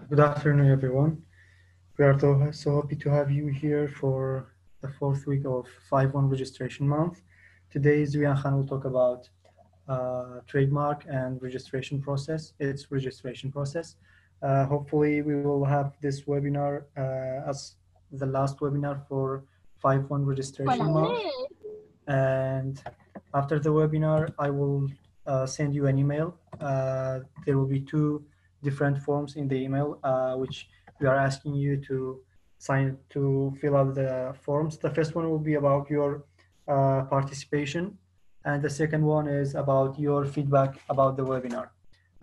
Good afternoon, everyone. We are so happy to have you here for the fourth week of 5-1 registration month. Today, Zuyan Khan will talk about trademark and registration process, its registration process. Hopefully, we will have this webinar as the last webinar for 5-1 registration month. And after the webinar, I will send you an email. There will be two different forms in the email, which we are asking you to fill out the forms. The first one will be about your participation, and the second one is about your feedback about the webinar.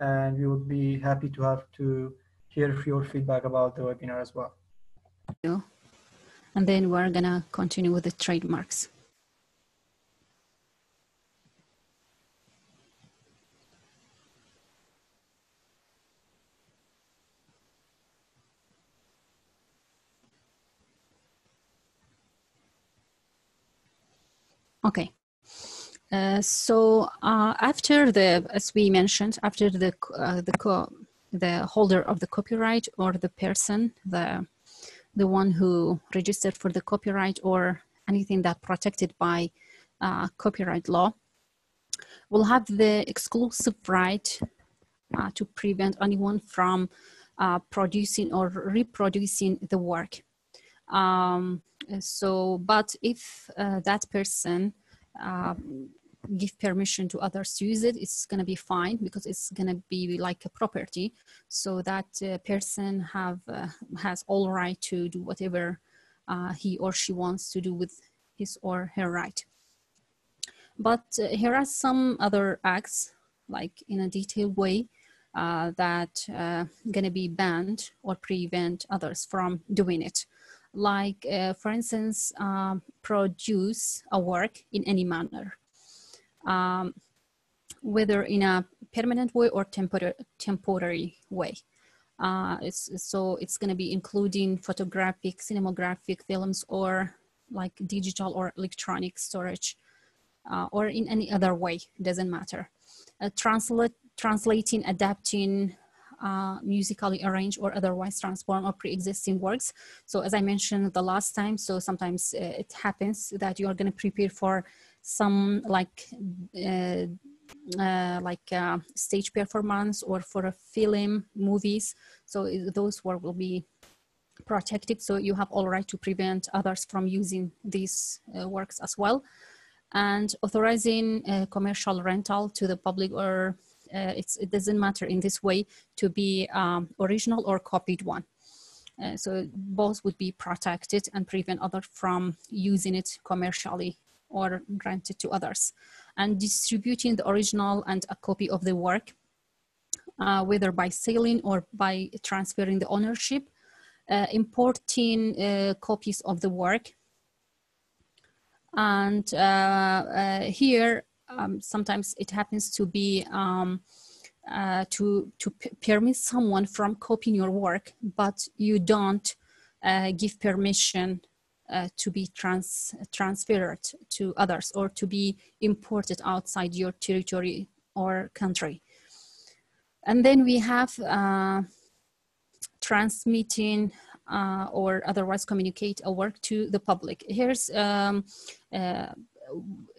And we would be happy to hear your feedback about the webinar as well. And then we're gonna continue with the trademarks. Okay. After as we mentioned, after the holder of the copyright or the person, the one who registered for the copyright or anything that protected by copyright law, will have the exclusive right to prevent anyone from producing or reproducing the work. But if that person give permission to others to use it, it's going to be fine because it's going to be like a property. So that person has all right to do whatever he or she wants to do with his or her right. But here are some other acts, like in a detailed way, that going to be banned or prevent others from doing it. Like, for instance, produce a work in any manner, whether in a permanent way or temporary way. It's going to be including photographic, cinematographic films, or like digital or electronic storage, or in any other way, doesn't matter. Translating, adapting, musically arranged or otherwise transform or pre-existing works. So as I mentioned the last time, so sometimes it happens that you are going to prepare for some stage performance or for a film, movies. So those work will be protected. So you have all right to prevent others from using these works as well. And authorizing commercial rental to the public, or it doesn't matter in this way to be original or copied one. So both would be protected and prevent others from using it commercially or granted to others. And distributing the original and a copy of the work, whether by selling or by transferring the ownership, importing copies of the work. And here, sometimes it happens to be to permit someone from copying your work, but you don't give permission to be transferred to others or to be imported outside your territory or country. And then we have transmitting or otherwise communicate a work to the public. Here's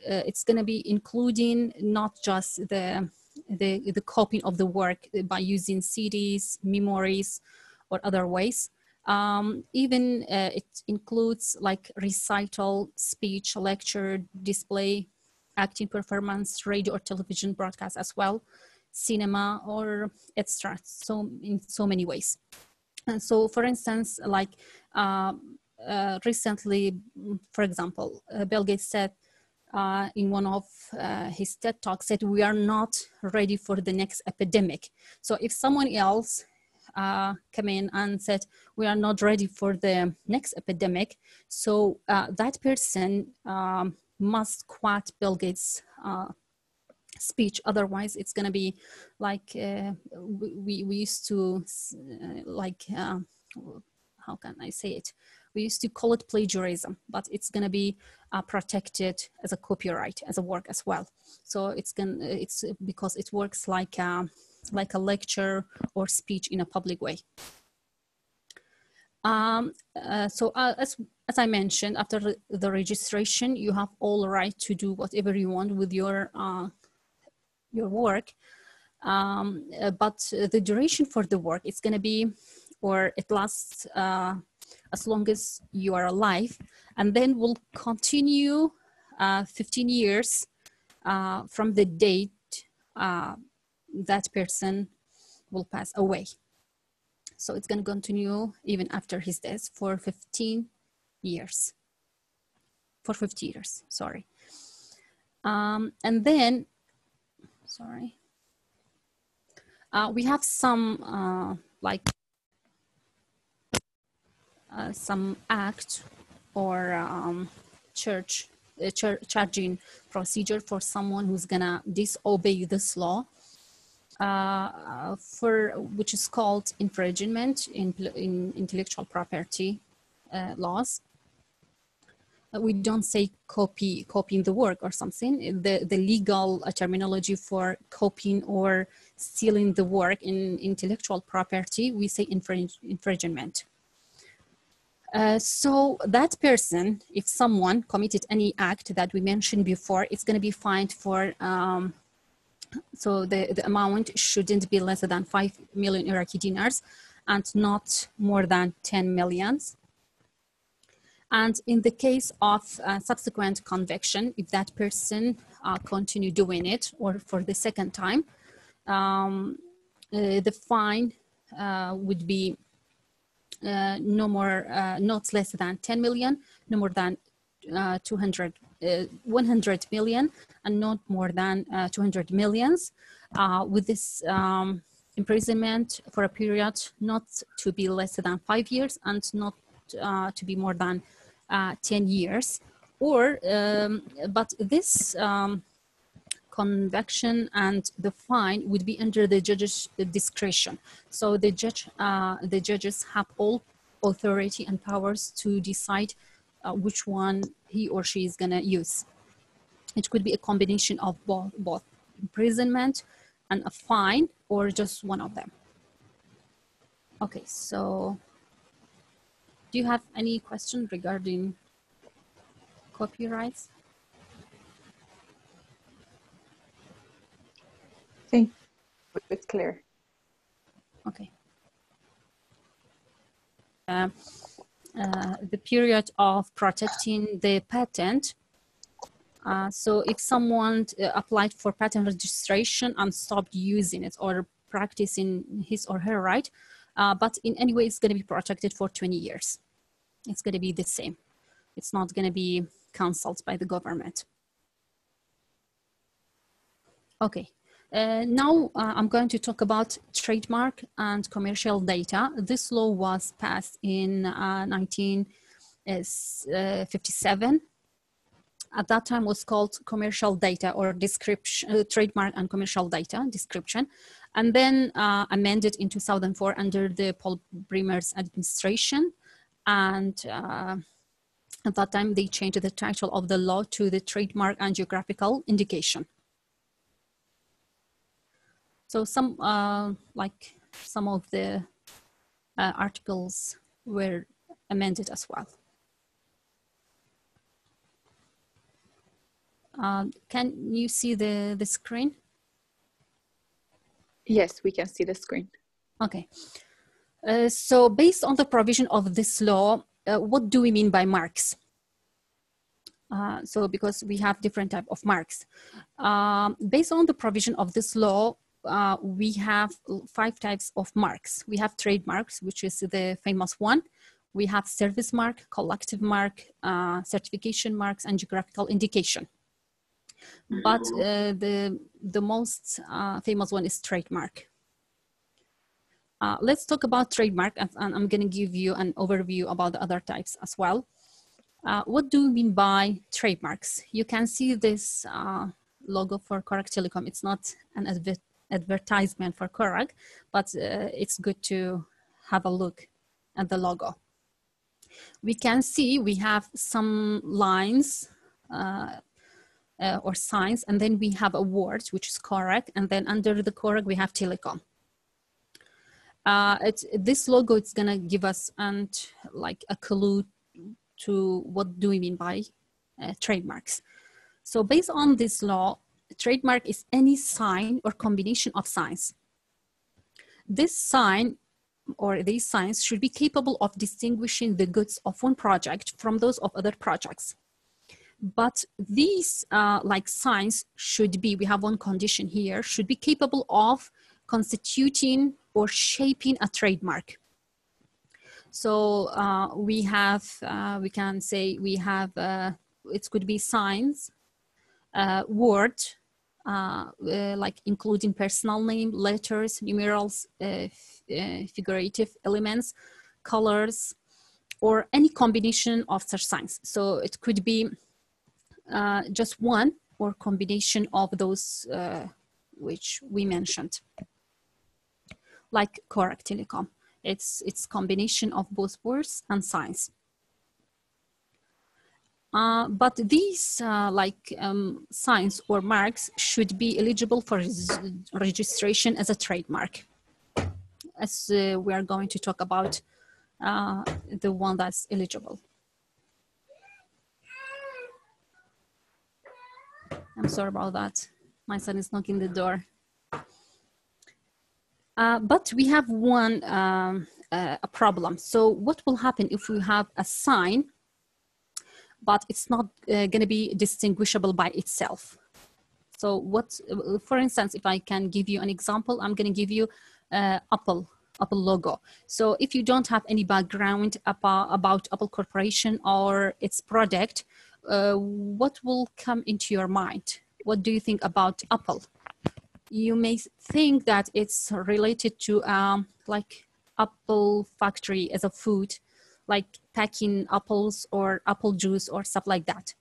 it's going to be including not just the copying of the work by using CDs, memories, or other ways. Even it includes like recital, speech, lecture, display, acting performance, radio or television broadcast as well, cinema, or etc. So in so many ways. And so, for instance, like recently, for example, Bill Gates said in one of his TED Talks that we are not ready for the next epidemic. So if someone else come in and said we are not ready for the next epidemic, so that person must quote Bill Gates' speech. Otherwise, it's going to be like we used to how can I say it? We used to call it plagiarism, but it's going to be protected as a copyright, as a work as well. So it's because it works like a lecture or speech in a public way. As I mentioned, after the registration, you have all right to do whatever you want with your work. But the duration for the work, it's going to be, or it lasts as long as you are alive, and then will continue 15 years from the date that person will pass away. So it's going to continue even after his death for 15 years. For 50 years, sorry. And then, sorry. We have some some act or charging procedure for someone who's gonna disobey this law, which is called infringement in intellectual property laws. We don't say copying the work or something. The legal terminology for copying or stealing the work in intellectual property, we say infringement. So that person, if someone committed any act that we mentioned before, it's going to be fined for, so the amount shouldn't be less than 5 million Iraqi dinars and not more than 10 millions. And in the case of subsequent conviction, if that person continue doing it or for the second time, the fine would be not less than 10 million, no more than 100 million, and not more than 200 millions, with this imprisonment for a period not to be less than 5 years and not to be more than 10 years. Or, but this conviction and the fine would be under the judge's discretion. So the judges have all authority and powers to decide which one he or she is gonna use. It could be a combination of both imprisonment and a fine, or just one of them. Okay, so do you have any question regarding copyrights? I think it's clear. Okay. The period of protecting the patent. So if someone applied for patent registration and stopped using it or practicing his or her right, but in any way it's going to be protected for 20 years. It's going to be the same. It's not going to be cancelled by the government. Okay. Now I'm going to talk about trademark and commercial data. This law was passed in 1957. At that time was called commercial data or description, trademark and commercial data description, and then amended in 2004 under the Paul Bremer's administration. And at that time they changed the title of the law to the trademark and geographical indication. So some of the articles were amended as well. Can you see the screen? Yes, we can see the screen. Okay. So based on the provision of this law, what do we mean by marks? So because we have different type of marks. Based on the provision of this law, we have 5 types of marks. We have trademarks, which is the famous one. We have service mark, collective mark, certification marks, and geographical indication. But the most famous one is trademark. Let's talk about trademark, and I'm going to give you an overview about the other types as well. What do we mean by trademarks? You can see this logo for Correct Telecom. It's not an advertisement for Correct, but it's good to have a look at the logo. We can see we have some lines or signs, and then we have a word, which is Correct, and then under the Correct we have Telecom. this logo, it's gonna give us like a clue to what do we mean by trademarks. So based on this law, trademark is any sign or combination of signs. This sign or these signs should be capable of distinguishing the goods of one project from those of other projects. But these like signs should be, we have one condition here, should be capable of constituting or shaping a trademark. So we have, we can say we have, it could be signs, word, like including personal name, letters, numerals, figurative elements, colors, or any combination of such signs. So it could be just one or combination of those which we mentioned, like Korak Telecom. It's combination of both words and signs. But these signs or marks should be eligible for registration as a trademark, as we are going to talk about the one that's eligible. I'm sorry about that. My son is knocking the door. But we have one a problem. So what will happen if we have a sign, but it's not going to be distinguishable by itself? So what, for instance, if I can give you an example, I'm going to give you Apple logo. So if you don't have any background about Apple Corporation or its product, what will come into your mind? What do you think about Apple? You may think that it's related to like apple factory as a food, like packing apples or apple juice or stuff like that.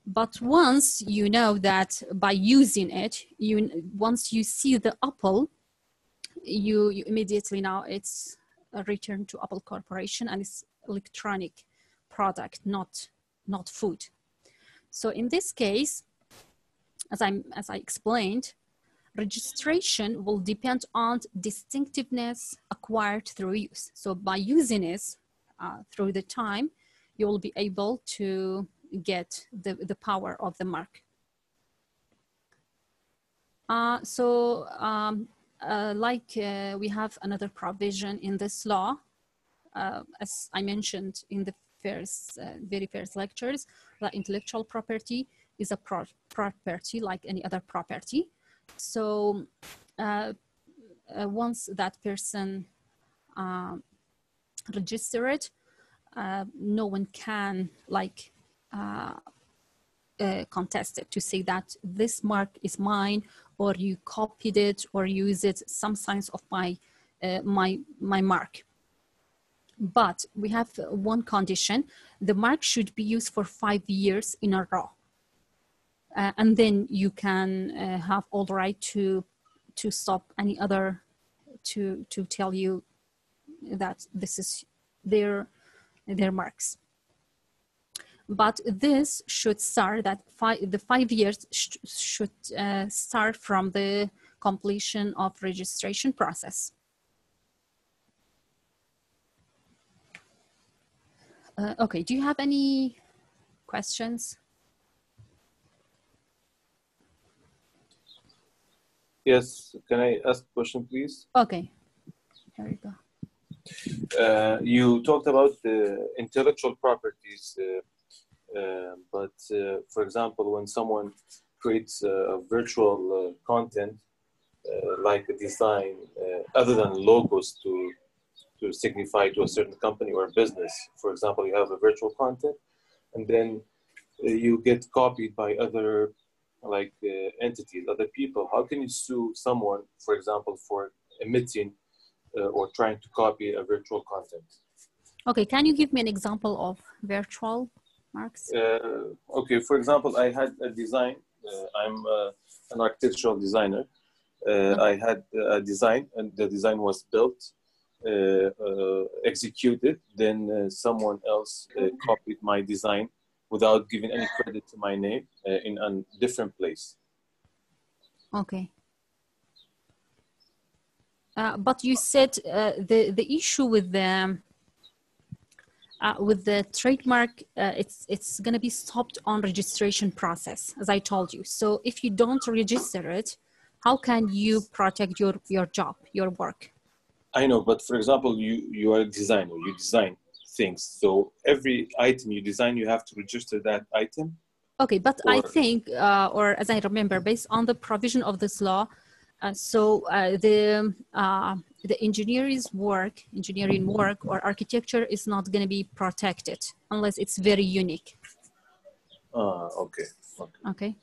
But once you know that by using it, once you see the apple, you immediately know it's a return to Apple Corporation and it's electronic product, not food. So in this case, as I explained, registration will depend on distinctiveness acquired through use. So by using it through the time, you will be able to get the power of the mark. We have another provision in this law, as I mentioned in the very first lectures, that intellectual property is a property like any other property. So once that person register it, no one can contest it to say that this mark is mine, or you copied it or use it, some signs of my mark. But we have one condition: the mark should be used for 5 years in a row. And then you can have all the right to stop any other, to tell you that this is their marks. But this should start, the 5 years should start from the completion of registration process. Okay, do you have any questions? Yes, can I ask a question, please? Okay, there you go. You talked about the intellectual properties, but for example, when someone creates a virtual content, like a design, other than logos to signify to a certain company or business, for example, you have a virtual content, and then you get copied by other entities, other people. How can you sue someone, for example, for emitting or trying to copy a virtual content? Okay, can you give me an example of virtual marks? Okay, for example, I had a design. I'm an architectural designer. I had a design, and the design was built, executed. Then someone else copied my design without giving any credit to my name in a different place. Okay. But you said the issue with the trademark, it's going to be stopped on registration process, as I told you. So if you don't register it, how can you protect your job, your work? I know, but for example, you are a designer, you design things. So every item you design, you have to register that item? Okay, but I think, or as I remember, based on the provision of this law, the engineering work or architecture is not going to be protected unless it's very unique. Okay. Okay.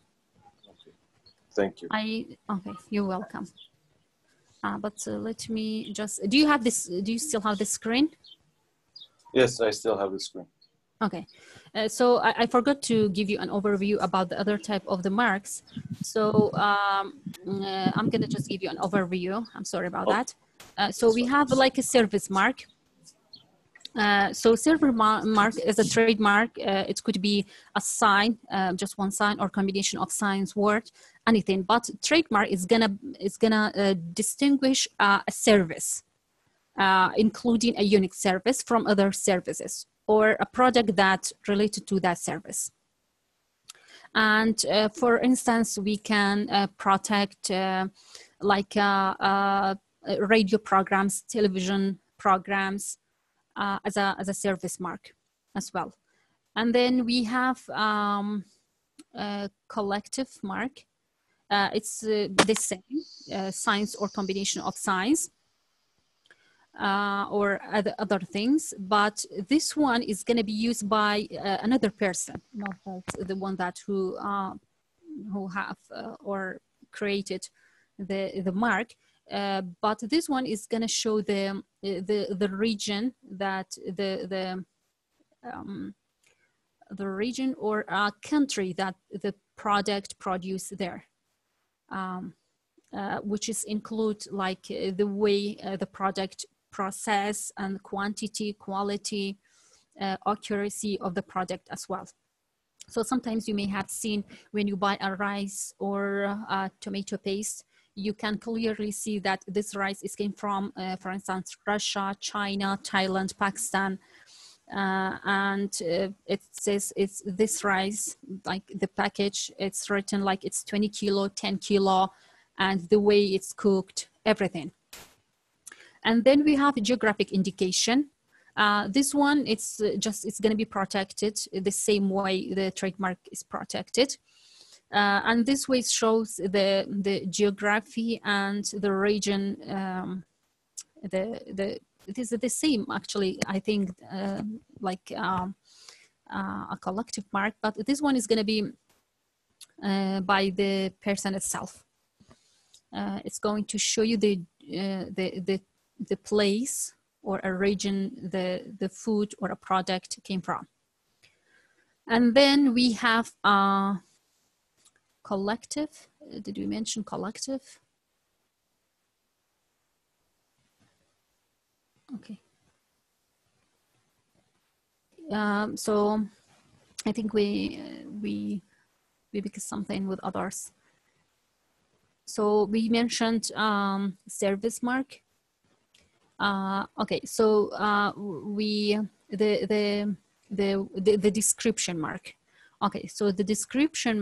Thank you. Okay, you're welcome. But let me just, do you still have the screen? Yes, I still have the screen. Okay, so I forgot to give you an overview about the other type of the marks. So I'm gonna just give you an overview. I'm sorry about that. So we have like a service mark. So service mark is a trademark. It could be a sign, just one sign, or combination of signs, word, anything. But trademark is gonna distinguish a service, including a unique service from other services, or a product that related to that service. And for instance, we can protect like radio programs, television programs as a service mark as well. And then we have a collective mark. It's the same, signs or combination of signs. Or other things, but this one is going to be used by another person, not the one that who have or created the mark. But this one is going to show the region that the region or country that the product produced there. Which is include like the way the product process and quantity, quality, accuracy of the product as well. So sometimes you may have seen when you buy a rice or a tomato paste, you can clearly see that this rice came from, for instance, Russia, China, Thailand, Pakistan. And it says it's this rice, like the package, it's written like it's 20 kilo, 10 kilo, and the way it's cooked, everything. And then we have a geographic indication. This one, it's going to be protected the same way the trademark is protected. And this way it shows the geography and the region. It is the same, actually, I think, like a collective mark, but this one is going to be by the person itself. It's going to show you the place or a region the food or a product came from. And then we have collective. Did we mention collective? Okay. So I think we because something with others. So we mentioned service mark. Okay, so the description mark. Okay, so the description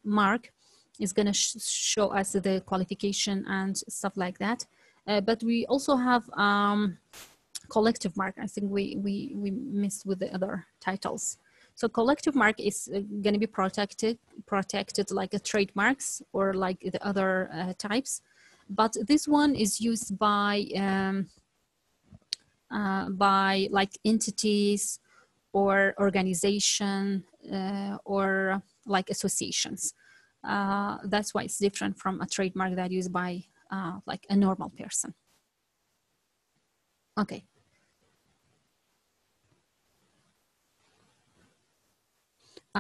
mark is going to show us the qualification and stuff like that. But we also have collective mark. I think we missed with the other titles. So collective mark is going to be protected like a trademarks or like the other types. But this one is used by like entities or organization or like associations. That's why it's different from a trademark that is used by like a normal person. Okay.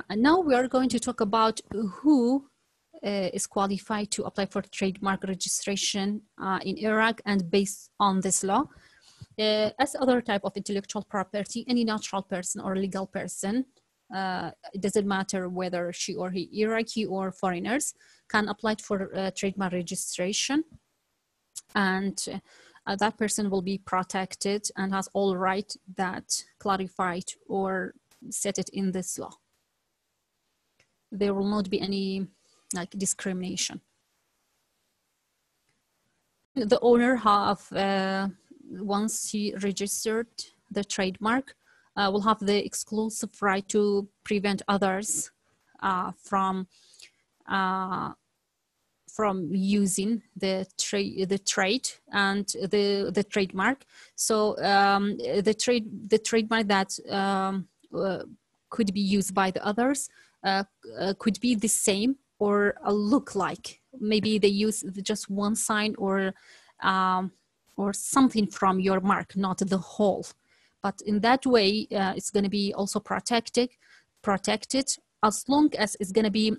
Now we are going to talk about who is qualified to apply for trademark registration in Iraq, and based on this law. As other type of intellectual property, any natural person or legal person, it doesn't matter whether she or he Iraqi or foreigners, can apply for trademark registration. and that person will be protected and has all right that clarified or set it in this law. There will not be any like discrimination. The owner have, once he registered the trademark, will have the exclusive right to prevent others from using the trade and the trademark. So the trademark that could be used by the others could be the same or look like. Maybe they use just one sign or something from your mark, not the whole. But in that way, it's going to be also protected as long as it's going to be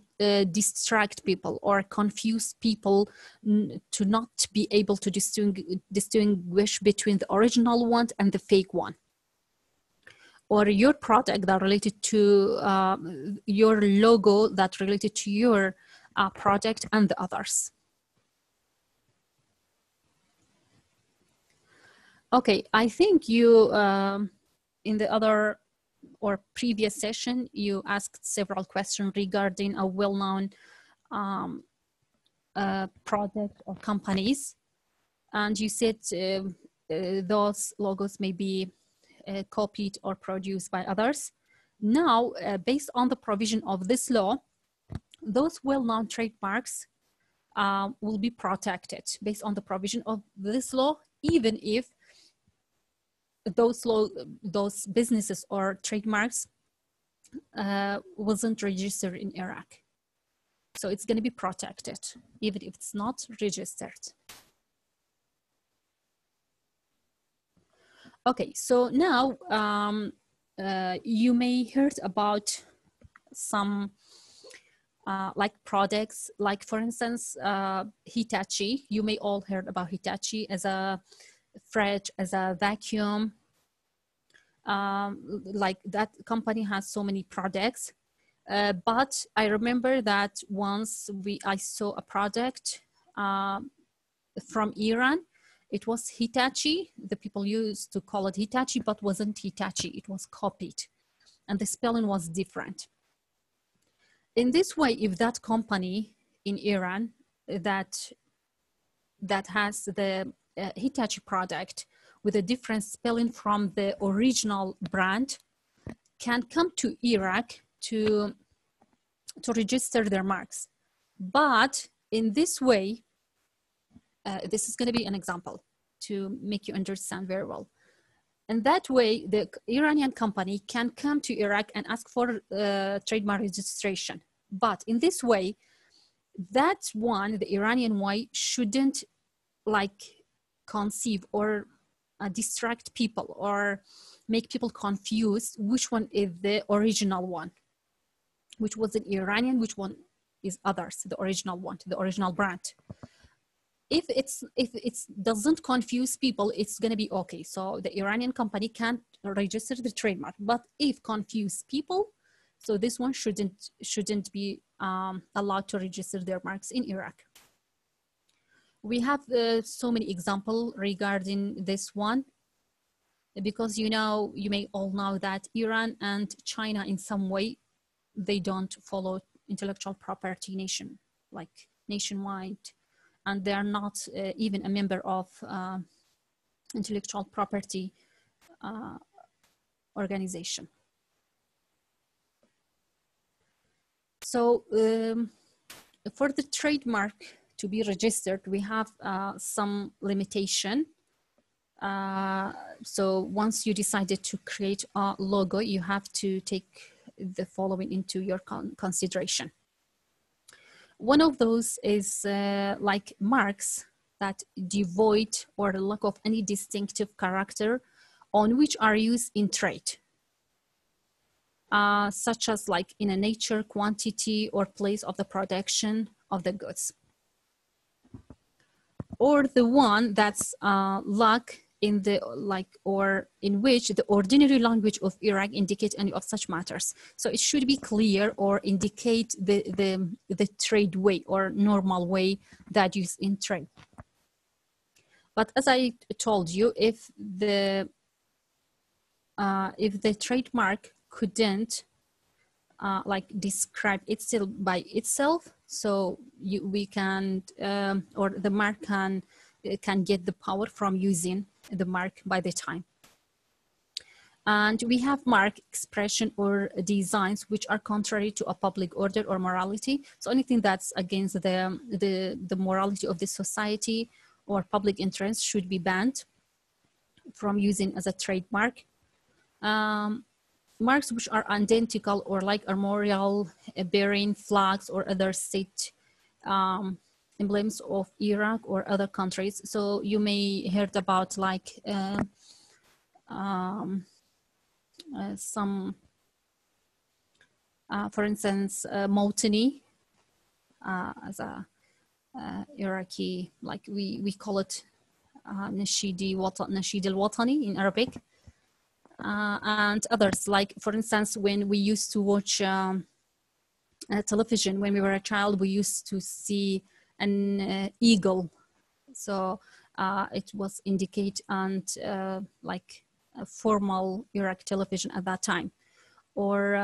distract people or confuse people to not be able to distinguish between the original one and the fake one. Or your product that related to your logo that related to your product and the others. Okay, I think you, in the other or previous session, you asked several questions regarding a well-known product or companies. And you said those logos may be copied or produced by others. Now, based on the provision of this law, those well-known trademarks will be protected based on the provision of this law, even if those businesses or trademarks wasn't registered in Iraq. So it's going to be protected, even if it's not registered. Okay, so now you may heard about some like products, like for instance, Hitachi. You may all heard about Hitachi as a fridge, as a vacuum. Like that company has so many products. But I remember that once I saw a product from Iran. It was Hitachi. The people used to call it Hitachi, but wasn't Hitachi. It was copied, and the spelling was different. In this way, if that company in Iran that has the Hitachi product with a different spelling from the original brand can come to Iraq to register their marks. But in this way, this is going to be an example to make you understand very well. And that way, the Iranian company can come to Iraq and ask for trademark registration. But in this way, that one, the Iranian way, shouldn't like conceive or distract people or make people confused which one is the original one, which was an Iranian, which one is others, the original one, the original brand. If it doesn't confuse people, it's going to be okay. So the Iranian company can't register the trademark. But if confuse people, so this one shouldn't be allowed to register their marks in Iraq. We have so many examples regarding this one, because you may all know that Iran and China in some way, they don't follow intellectual property nationwide. And they are not even a member of intellectual property organization. So for the trademark to be registered, we have some limitation. So once you decided to create a logo, you have to take the following into your consideration. One of those is like marks that devoid or lack of any distinctive character on which are used in trade, such as like in a nature, quantity, or place of the production of the goods. Or the one that's lack in the or in which the ordinary language of Iraq indicate any of such matters. So it should be clear or indicate the trade way or normal way that used in trade. But as I told you, if the trademark couldn't like describe itself by itself, so we can or the mark can get the power from using the mark by the time. And we have mark expression or designs which are contrary to a public order or morality. So anything that's against the morality of the society or public interest should be banned from using as a trademark. Marks which are identical or like armorial bearing flags or other state emblems of Iraq or other countries. So you may heard about like some, for instance, Motini as a Iraqi, like we call it Nashid al-Watani in Arabic. And others, like for instance, when we used to watch television when we were a child, we used to see an eagle. So it was indicate and like a formal Iraq television at that time. Or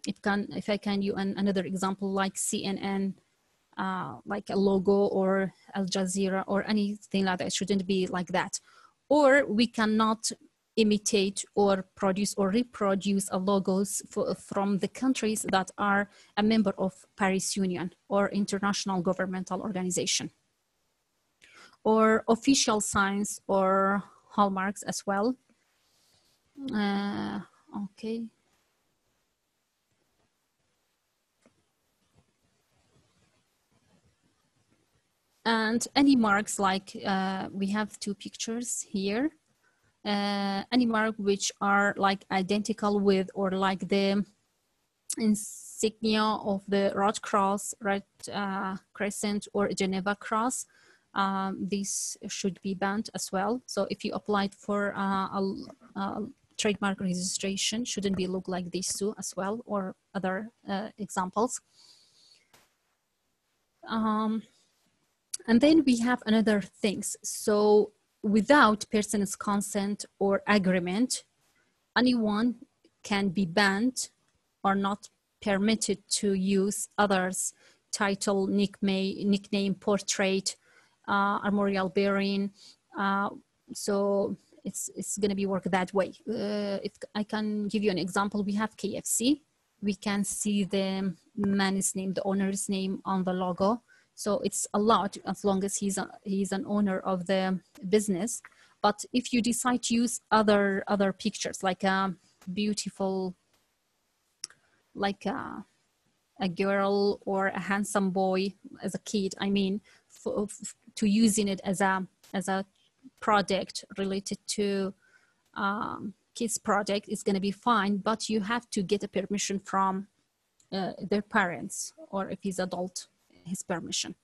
it can, if I can use another example, like CNN, like a logo, or Al Jazeera or anything like that. It shouldn't be like that. Or we cannot imitate or produce or reproduce logos from the countries that are a member of Paris Union or international governmental organization, or official signs or hallmarks as well. Okay. And any marks, like we have two pictures here. Any mark which are like identical with or like the insignia of the Red Cross, Red Crescent or Geneva Cross, these should be banned as well. So if you applied for a trademark registration, shouldn't be look like these two as well, or other examples. And then we have another things. So without person's consent or agreement, anyone can be banned or not permitted to use others' title, nickname, portrait, armorial bearing. So it's going to be work that way. If I can give you an example, we have KFC. We can see the man's name, the owner's name on the logo. So it's allowed as long as he's an owner of the business. But if you decide to use other pictures, like a beautiful, like a girl or a handsome boy as a kid, I mean, to using it as a product related to kids product, is going to be fine. But you have to get a permission from their parents, or if he's adult, his permission.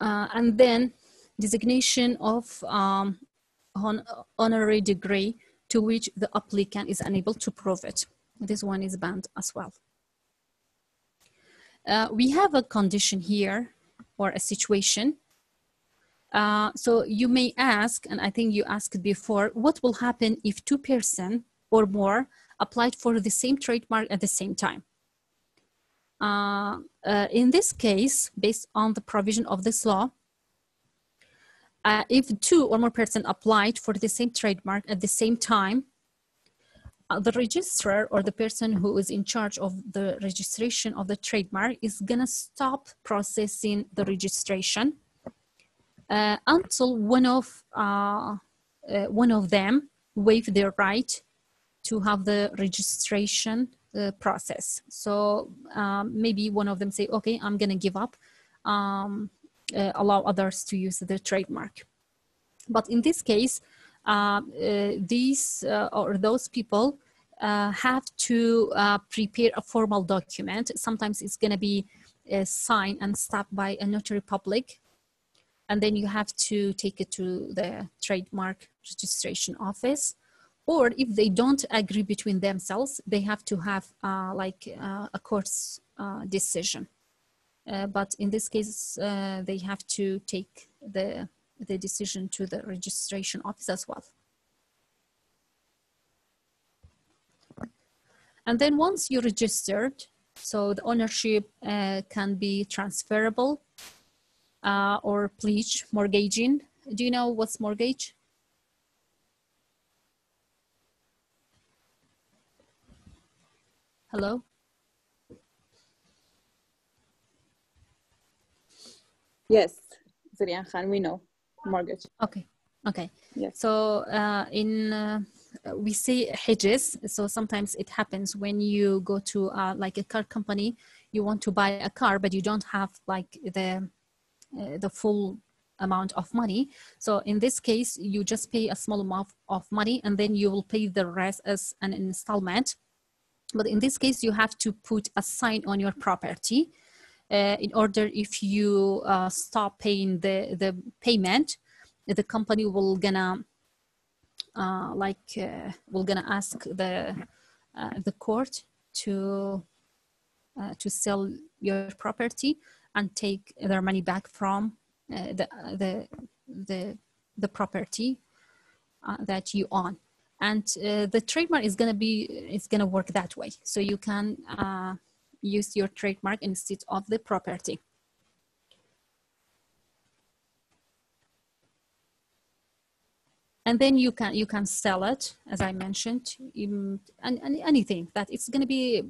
And then designation of honorary degree to which the applicant is unable to prove it. This one is banned as well. We have a condition here, or a situation. So you may ask, and I think you asked before, what will happen if two persons or more applied for the same trademark at the same time? In this case, based on the provision of this law, if two or more persons applied for the same trademark at the same time, the registrar or the person who is in charge of the registration of the trademark is gonna stop processing the registration until one of them waive their right to have the registration process. So maybe one of them say, okay, I'm gonna give up, allow others to use the trademark. But in this case, these or those people have to prepare a formal document. Sometimes it's gonna be signed and stamped by a notary public, and then you have to take it to the trademark registration office. Or if they don't agree between themselves, they have to have like a court's decision. But in this case, they have to take the decision to the registration office as well. And then once you're registered, so the ownership can be transferable or pledge, mortgaging. Do you know what's mortgage? Hello? Yes, Zarian Khan, we know mortgage. Okay, okay. Yes. So we say hedges. So sometimes it happens when you go to like a car company, you want to buy a car, but you don't have like the full amount of money. So in this case, you just pay a small amount of money and then you will pay the rest as an installment. But in this case, you have to put a sign on your property in order if you stop paying the payment, the company will gonna ask the court to sell your property and take their money back from the property that you own. And the trademark is gonna work that way. So you can use your trademark instead of the property. And then you can sell it, as I mentioned, and anything that it's going to be,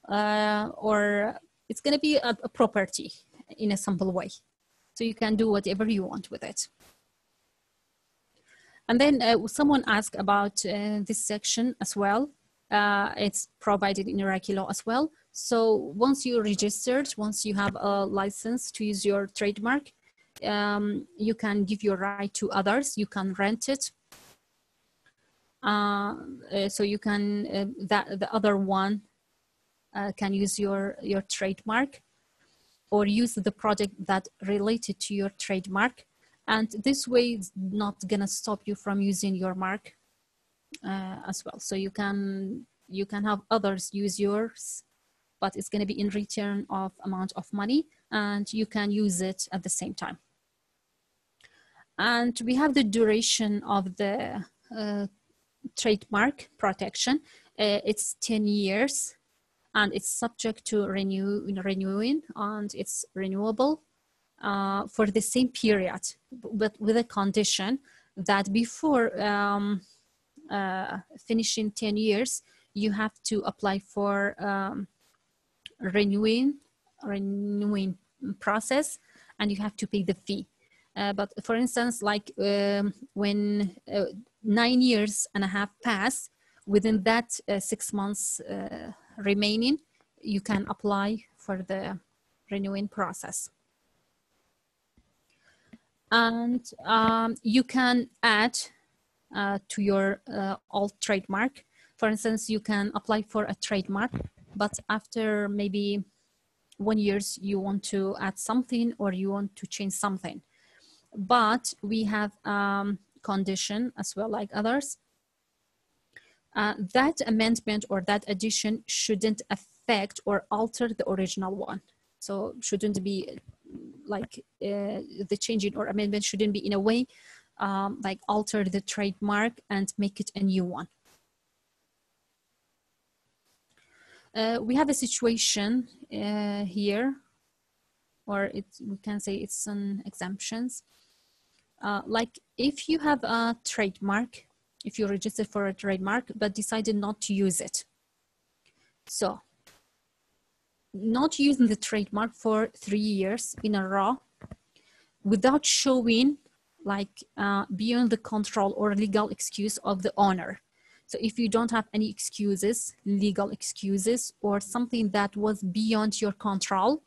or it's going to be a property in a simple way. So you can do whatever you want with it. And then someone asked about this section as well. It's provided in Iraqi law as well. So once you're registered, once you have a license to use your trademark, you can give your right to others. You can rent it. So you can, the other one can use your trademark or use the project that related to your trademark. And this way it's not gonna stop you from using your mark as well. So you can have others use yours, but it's gonna be in return of amount of money and you can use it at the same time. And we have the duration of the trademark protection. It's 10 years and it's subject to renewing and it's renewable for the same period, but with a condition that before finishing 10 years, you have to apply for renewing process and you have to pay the fee. But for instance, like when 9 years and a half pass, within that 6 months remaining, you can apply for the renewing process. And you can add to your old trademark. For instance, you can apply for a trademark, but after maybe 1 year, you want to add something or you want to change something. But we have condition as well like others. That amendment or that addition shouldn't affect or alter the original one. So shouldn't be like the changing or amendment shouldn't be in a way like alter the trademark and make it a new one. We have a situation here, or we can say it's some exemptions. Like if you have a trademark, if you registered for a trademark, but decided not to use it. So not using the trademark for 3 years in a row without showing like beyond the control or legal excuse of the owner. So if you don't have any excuses, legal excuses, or something that was beyond your control,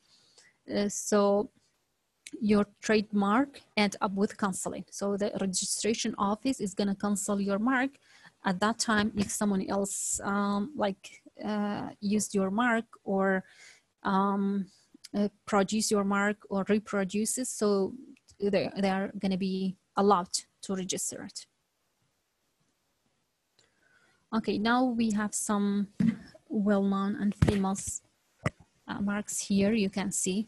so your trademark end up with canceling. So the registration office is going to cancel your mark. At that time, if someone else used your mark or produce your mark or reproduces, so they are going to be allowed to register it. Okay, now we have some well-known and famous marks here, you can see.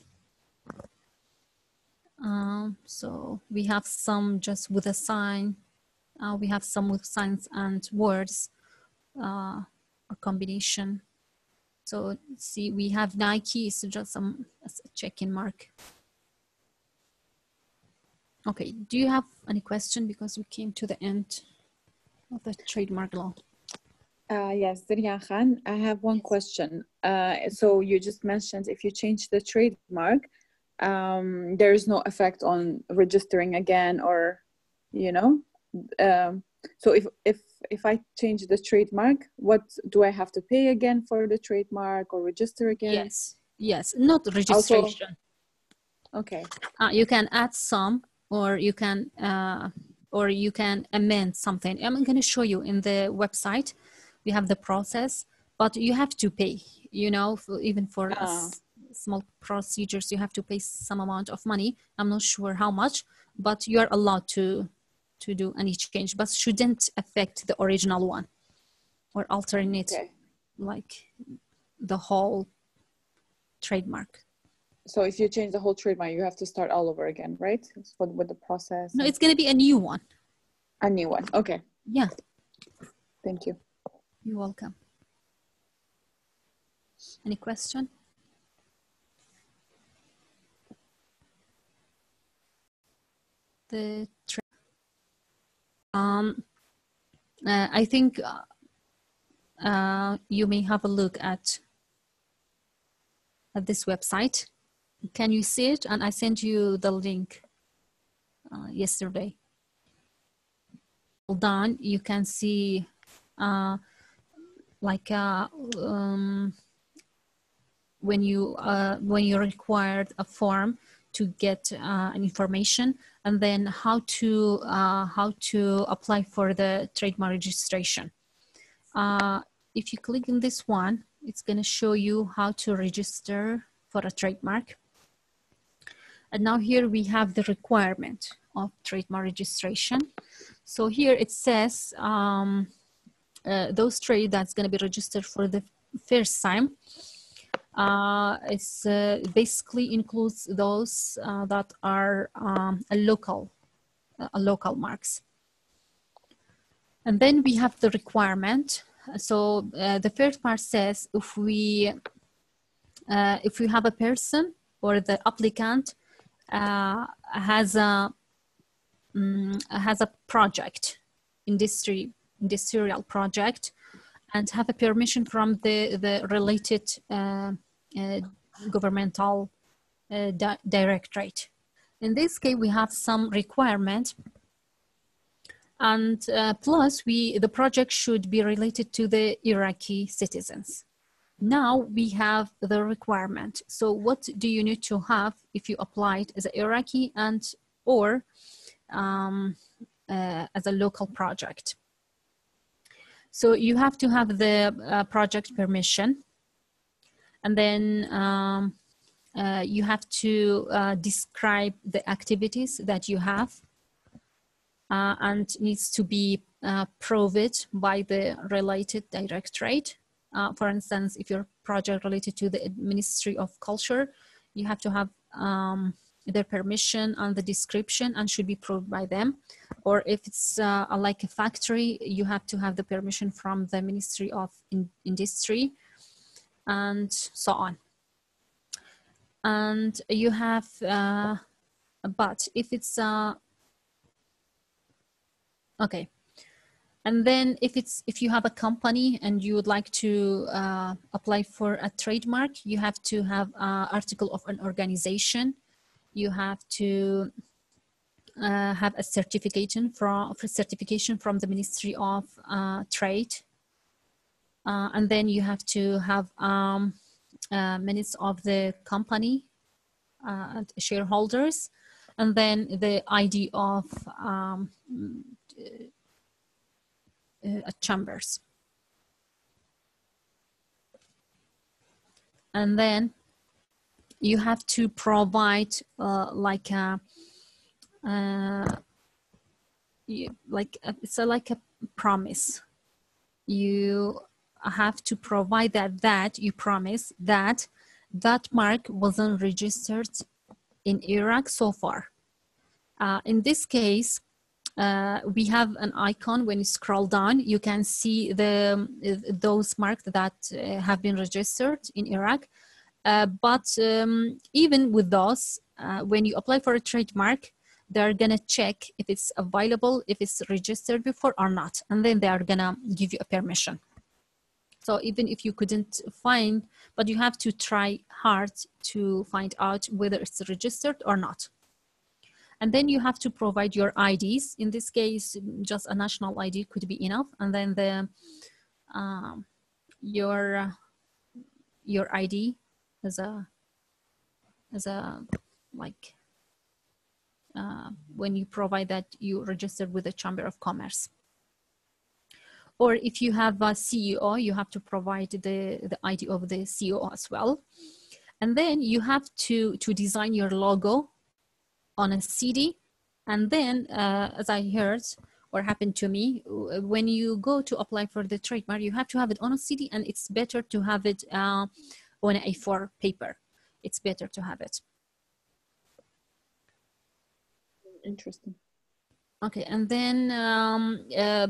So we have some just with a sign. We have some with signs and words, or combination. So see, we have Nike, so just some as a check-in mark. Okay, do you have any question? Because we came to the end of the trademark law. Yes, Zarian Khan, I have one question. So you just mentioned if you change the trademark, there is no effect on registering again, or, you know, so if I change the trademark, what do I have to pay again for the trademark or register again? Yes, not registration. Also, okay. You can add some, or you can amend something. I'm going to show you in the website. We have the process, but you have to pay, you know, even for small procedures, you have to pay some amount of money. I'm not sure how much, but you are allowed to do any change, but shouldn't affect the original one or alternate like the whole trademark. So if you change the whole trademark, you have to start all over again, right? With the process. No, it's going to be a new one. A new one. Okay. Yeah. Thank you. You're welcome. Any question? I think you may have a look at this website. Can you see it? And I sent you the link yesterday. Hold on, you can see like when you required a form to get an information, and then how to apply for the trademark registration. If you click on this one, it's going to show you how to register for a trademark. And now here we have the requirement of trademark registration. So here it says those trade that's going to be registered for the first time. It's basically includes those that are local marks. And then we have the requirement. So the first part says if we have a person or the applicant has a project, industrial project, and have a permission from the related governmental directorate. In this case, we have some requirement, and plus the project should be related to the Iraqi citizens. Now we have the requirement. So what do you need to have if you applied as an Iraqi and or as a local project? So you have to have the project permission, and then you have to describe the activities that you have, and needs to be proved by the related directorate. For instance, if your project related to the Ministry of Culture, you have to have their permission and the description, and should be proved by them. Or if it's like a factory, you have to have the permission from the Ministry of Industry, and so on. And you have, but if it's, okay. And then if you have a company and you would like to apply for a trademark, you have to have an article of an organization. You have to have a certification from the Ministry of Trade. And then you have to have minutes of the company, shareholders, and then the ID of chambers. And then you have to provide like a it's like a promise. You have to provide that you promise that that mark wasn't registered in Iraq so far. In this case, we have an icon. When you scroll down, you can see those marks that have been registered in Iraq. But even with those, when you apply for a trademark, they're gonna check if it's available, if it's registered before or not, and then they are gonna give you a permission. So even if you couldn't find, but you have to try hard to find out whether it's registered or not. And then you have to provide your IDs. In this case, just a national ID could be enough. And then your ID as a like when you provide that you registered with the Chamber of Commerce. Or if you have a CEO, you have to provide the ID of the CEO as well. And then you have to design your logo on a CD. And then, as I heard, or happened to me, when you go to apply for the trademark, you have to have it on a CD, and it's better to have it on an A4 paper. It's better to have it. Interesting. Okay, and then,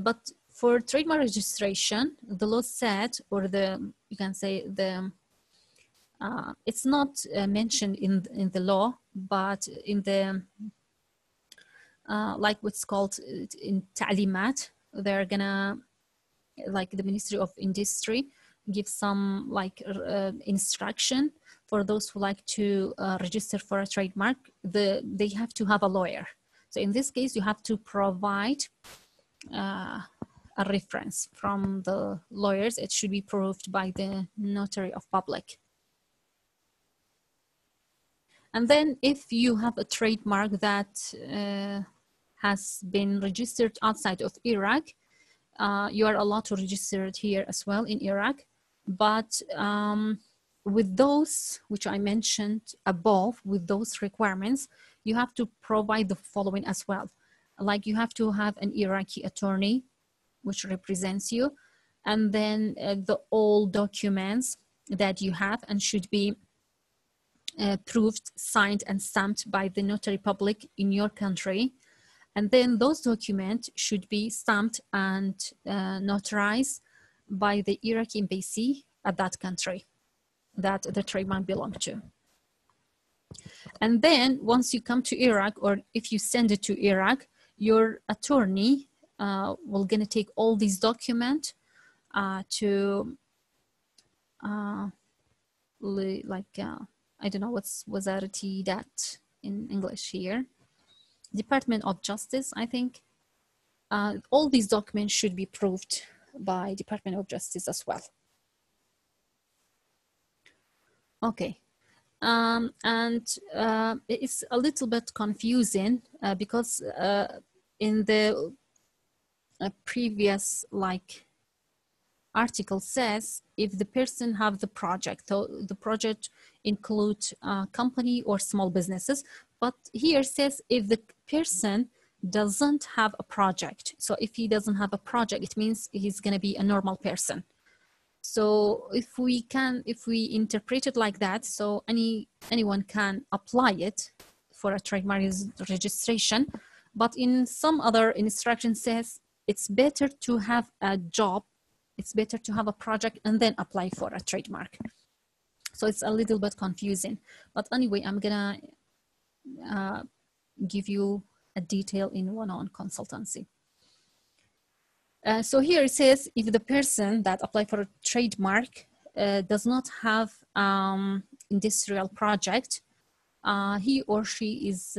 but for trademark registration, the law said, or you can say it's not mentioned in the law, but in the, like what's called in ta'limat, they're gonna, like the Ministry of Industry, give some like instruction for those who like to register for a trademark. They have to have a lawyer. So in this case, you have to provide a reference from the lawyers. It should be proved by the notary of public. And then if you have a trademark that has been registered outside of Iraq, you are allowed to register it here as well in Iraq. But with those, which I mentioned above, with those requirements, you have to provide the following as well. Like you have to have an Iraqi attorney, which represents you, and then all documents that you have and should be proved, signed and stamped by the notary public in your country. And then those documents should be stamped and notarized by the Iraqi embassy at that country that the trademark belongs to. And then once you come to Iraq, or if you send it to Iraq, your attorney will gonna take all these documents to I don't know what's wazarati that in English here. Department of Justice, I think. All these documents should be proved by Department of Justice as well. Okay. And it's a little bit confusing because in the previous article says if the person have the project, so the project include company or small businesses, but here says if the person doesn't have a project. So if he doesn't have a project, it means he's going to be a normal person. So if we interpret it like that, so anyone can apply it for a trademark registration, but in some other instruction says it's better to have a job, it's better to have a project and then apply for a trademark. So it's a little bit confusing, but anyway, I'm gonna give you a detail in one-on-one consultancy. So here it says if the person that applied for a trademark does not have industrial project, he or she is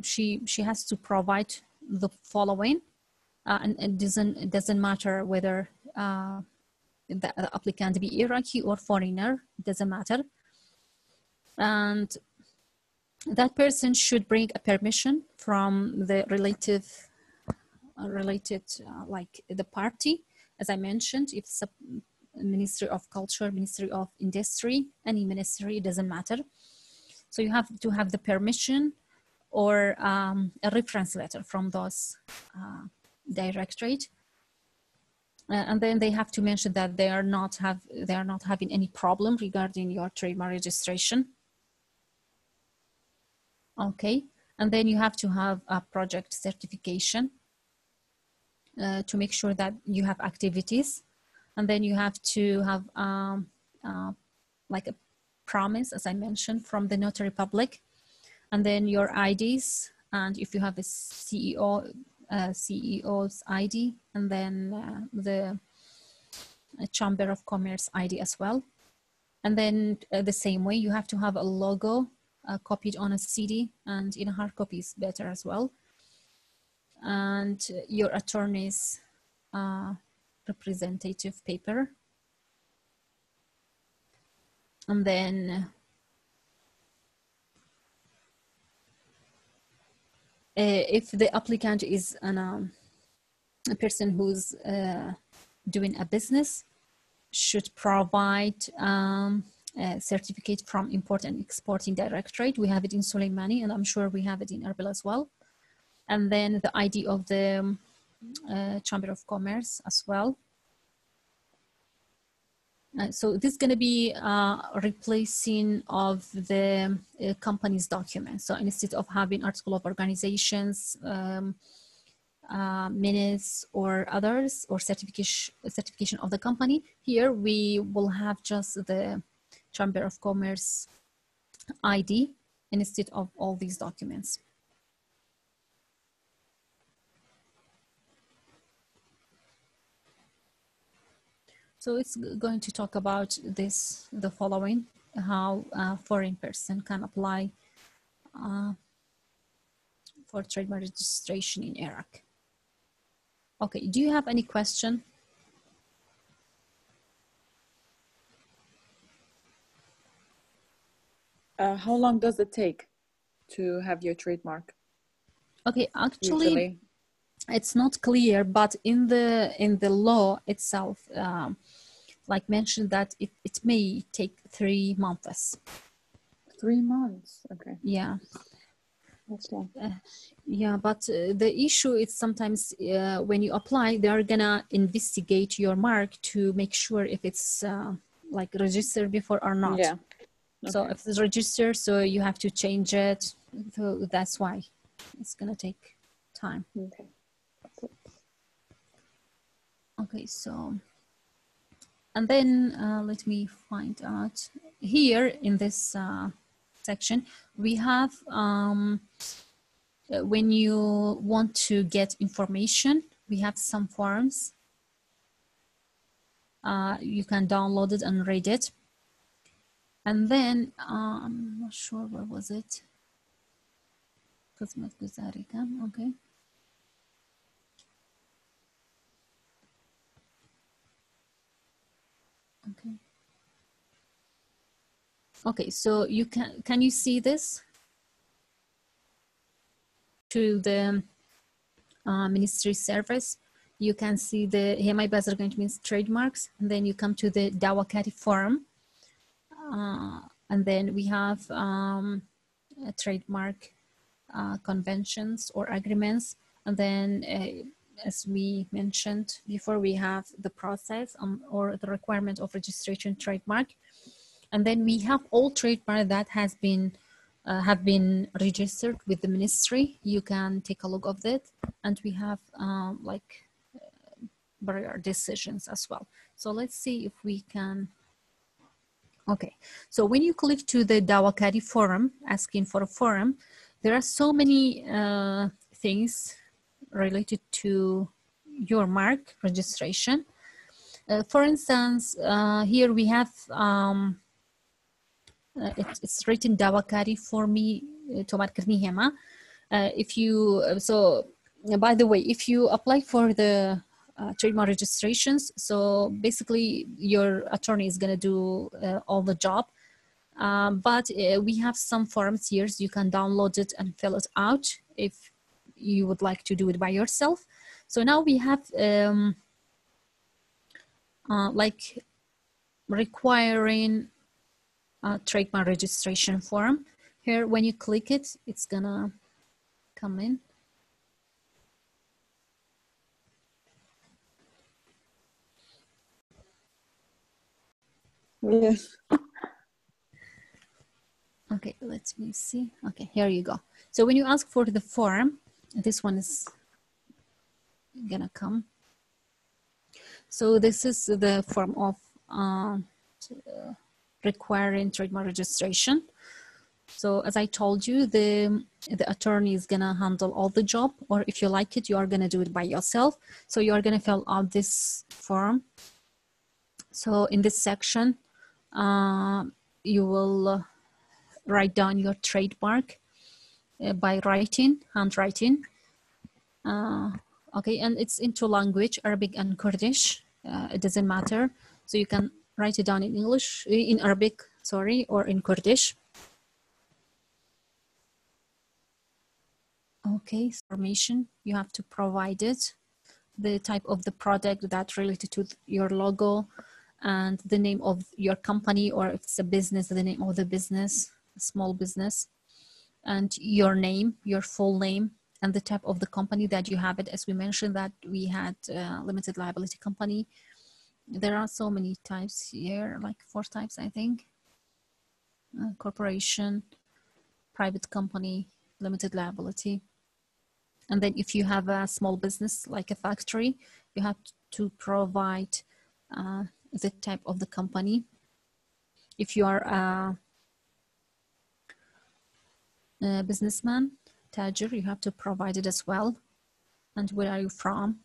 she has to provide the following, and it doesn't matter whether the applicant be Iraqi or foreigner, it doesn't matter. And that person should bring a permission from the related like the party, as I mentioned, if it's a Ministry of Culture, Ministry of Industry, any ministry, it doesn't matter. So you have to have the permission or a reference letter from those directorate. And then they have to mention that they are not having any problem regarding your trademark registration. Okay, and then you have to have a project certification to make sure that you have activities, and then you have to have like a promise, as I mentioned, from the notary public, and then your IDs, and if you have a CEO's ID, and then the Chamber of Commerce ID as well. And then the same way, you have to have a logo copied on a CD, and in a hard copy is better as well. And your attorney's representative paper. And then if the applicant is a person who's doing a business, should provide a certificate from Import and Exporting Directorate. We have it in Soleimani, and I'm sure we have it in Erbil as well. And then the ID of the Chamber of Commerce as well. So this is going to be replacing of the company's documents. So instead of having article of organizations, minutes or others, or certification of the company, here we will have just the Chamber of Commerce ID instead of all these documents. So it's going to talk about this, the following, how a foreign person can apply for trademark registration in Iraq. Okay, do you have any question? How long does it take to have your trademark? Okay, actually, Usually? It's not clear, but in the law itself, like mentioned that it may take 3 months. 3 months, okay. Yeah. That's long. Yeah, but the issue is sometimes when you apply, they are gonna investigate your mark to make sure if it's like registered before or not. Yeah. Okay. So if it's registered, so you have to change it. So that's why it's gonna take time. Okay. Okay, so, and then let me find out here in this section, we have when you want to get information, we have some forms. You can download it and read it. And then, I'm not sure, where was it? Okay. Okay. Okay, so you can you see this? To the ministry service, you can see the HMI Bazarganj means trademarks, and then you come to the Dawakati form, and then we have trademark conventions or agreements, and then as we mentioned before, we have the process or the requirement of registration trademark, and then we have all trademark that has been have been registered with the ministry. You can take a look of it, and we have like barrier decisions as well. So let's see if we can. Okay, so when you click to the Dawakati forum, asking for a forum, there are so many things related to your mark registration. For instance, here we have it's written Dawakari for me to marketni hema. If you by the way, if you apply for the trademark registrations, so basically your attorney is going to do all the job, but we have some forms here, so you can download it and fill it out if you would like to do it by yourself. So now we have like requiring trademark registration form. Here, when you click it, it's gonna come in. Yes. Okay, let me see. Okay, here you go. So when you ask for the form, this one is gonna come. So this is the form of requiring trademark registration. So as I told you, the attorney is gonna handle all the job, or if you like it, you are gonna do it by yourself. So you are gonna fill out this form. So in this section, you will write down your trademark by handwriting. Okay, and it's into language, Arabic and Kurdish. It doesn't matter. So you can write it down in English, in Arabic, sorry, or in Kurdish. Okay, information, you have to provide it, the type of the product that's related to your logo, and the name of your company, or if it's a business, the name of the business, a small business, and your name, your full name, and the type of the company that you have it. As we mentioned that we had limited liability company. There are so many types here, like 4 types, I think. Corporation, private company, limited liability. And then if you have a small business like a factory, you have to provide the type of the company. If you are a businessman, tajir, you have to provide it as well. And where are you from?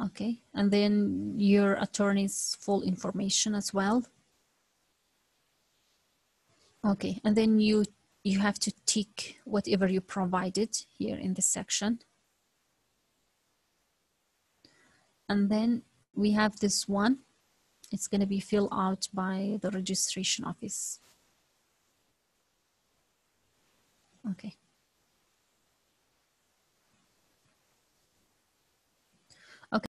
Okay, and then your attorney's full information as well. Okay, and then you have to tick whatever you provided here in this section. And then we have this one. It's going to be filled out by the registration office. Okay. Okay.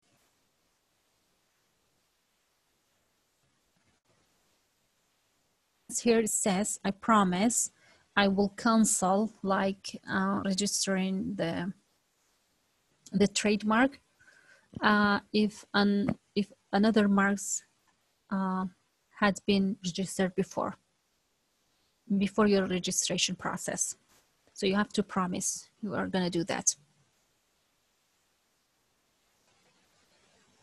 Here it says, I promise I will cancel, like registering the trademark if another marks had been registered before your registration process. So you have to promise you are going to do that.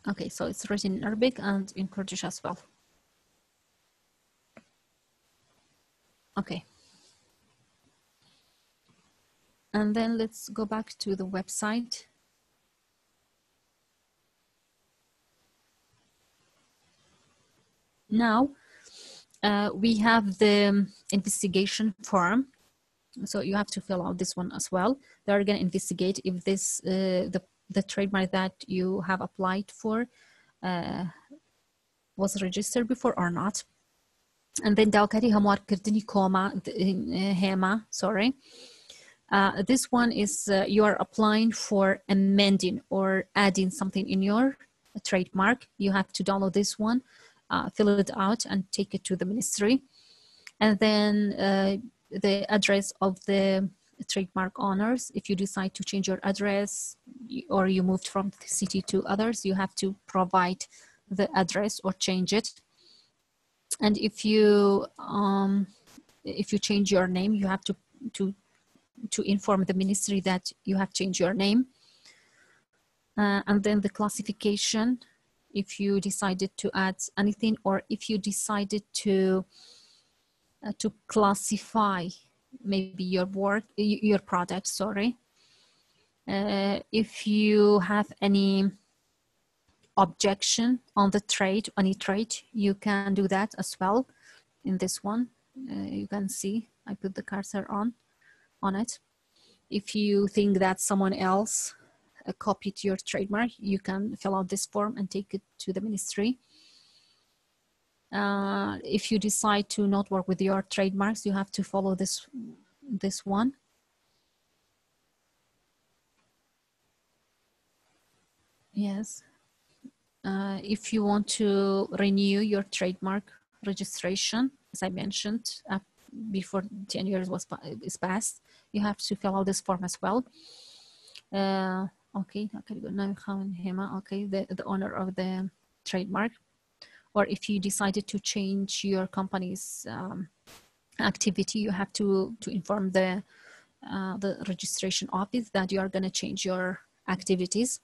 Okay, so it's written in Arabic and in Kurdish as well. Okay. And then let's go back to the website. Now we have the investigation form. So you have to fill out this one as well. They're going to investigate if this the trademark that you have applied for was registered before or not. And then sorry. This one is you are applying for amending or adding something in your trademark. You have to download this one, fill it out and take it to the ministry. And then the address of the trademark owners. If you decide to change your address or you moved from the city to others, you have to provide the address or change it. And if you change your name, you have to inform the ministry that you have changed your name. And then the classification, if you decided to add anything, or if you decided to classify maybe your product, sorry. If you have any objection on the any trade, you can do that as well. In this one, you can see, I put the cursor on it. If you think that someone else copied your trademark, you can fill out this form and take it to the ministry. If you decide to not work with your trademarks, you have to follow this one. Yes. If you want to renew your trademark registration, as I mentioned, before 10 years is passed, you have to fill out this form as well. Okay, okay, the owner of the trademark, or if you decided to change your company's activity, you have to inform the registration office that you are going to change your activities.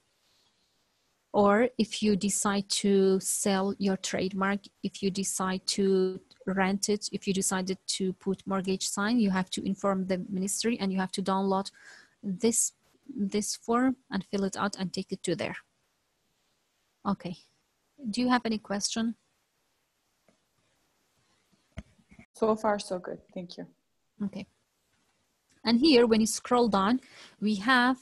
Or if you decide to sell your trademark, if you decide to rent it, if you decided to put mortgage sign, you have to inform the ministry, and you have to download this form and fill it out and take it to there. Okay. Do you have any question? So far, so good. Thank you. Okay. And here, when you scroll down, we have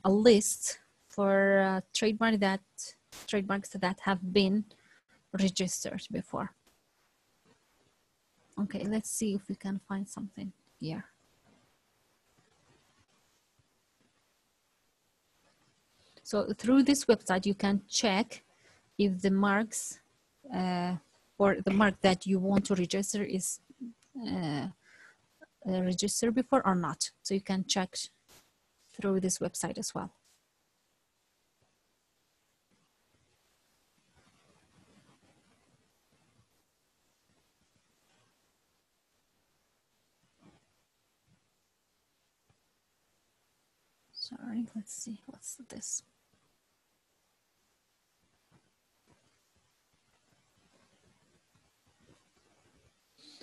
a list for trademarks that have been registered before. Okay, let's see if we can find something here. So through this website, you can check if the marks or the mark that you want to register is registered before or not. So you can check through this website as well. Sorry, let's see, what's this?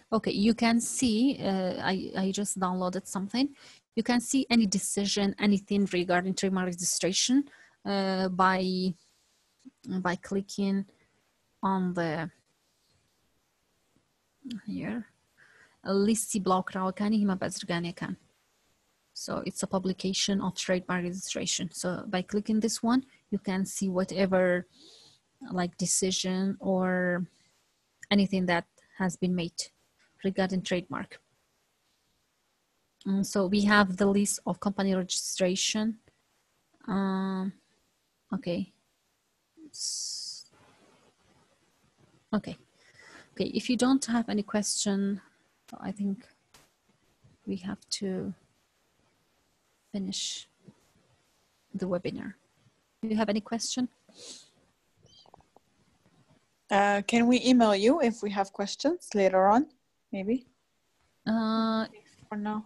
Okay, you can see, I just downloaded something. You can see any decision, anything regarding trademark registration by clicking on the here. Listy block rawakani hima bazrgani kan. So it's a publication of trademark registration. So by clicking this one, you can see whatever like decision or anything that has been made regarding trademark. So we have the list of company registration. Okay. Okay. Okay, if you don't have any question, I think we have to finish the webinar. Do you have any question? Can we email you if we have questions later on, maybe? For now?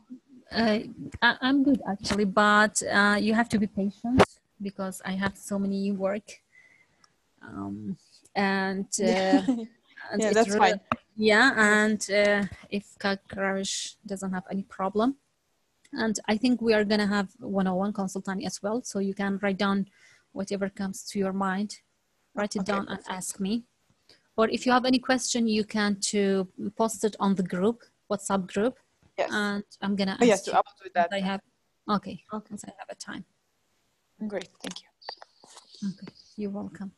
I'm good actually, but you have to be patient because I have so many work. And yeah, that's really fine. Yeah, and if Kakravish doesn't have any problem. And I think we are going to have one-on-one consultant as well. So you can write down whatever comes to your mind, write it down and ask me. Or if you have any question, you can post it on the group, WhatsApp group. Yes. And I'm going to ask yes, you. I will do that. Okay, once I have a time. Great, thank you. Okay, you're welcome.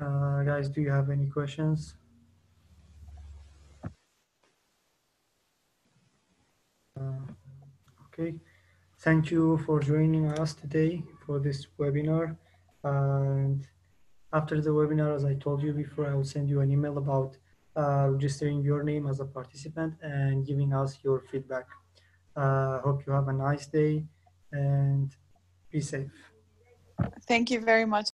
Guys, do you have any questions? Okay, thank you for joining us today for this webinar. And after the webinar, as I told you before, I will send you an email about registering your name as a participant and giving us your feedback. Hope you have a nice day and be safe. Thank you very much.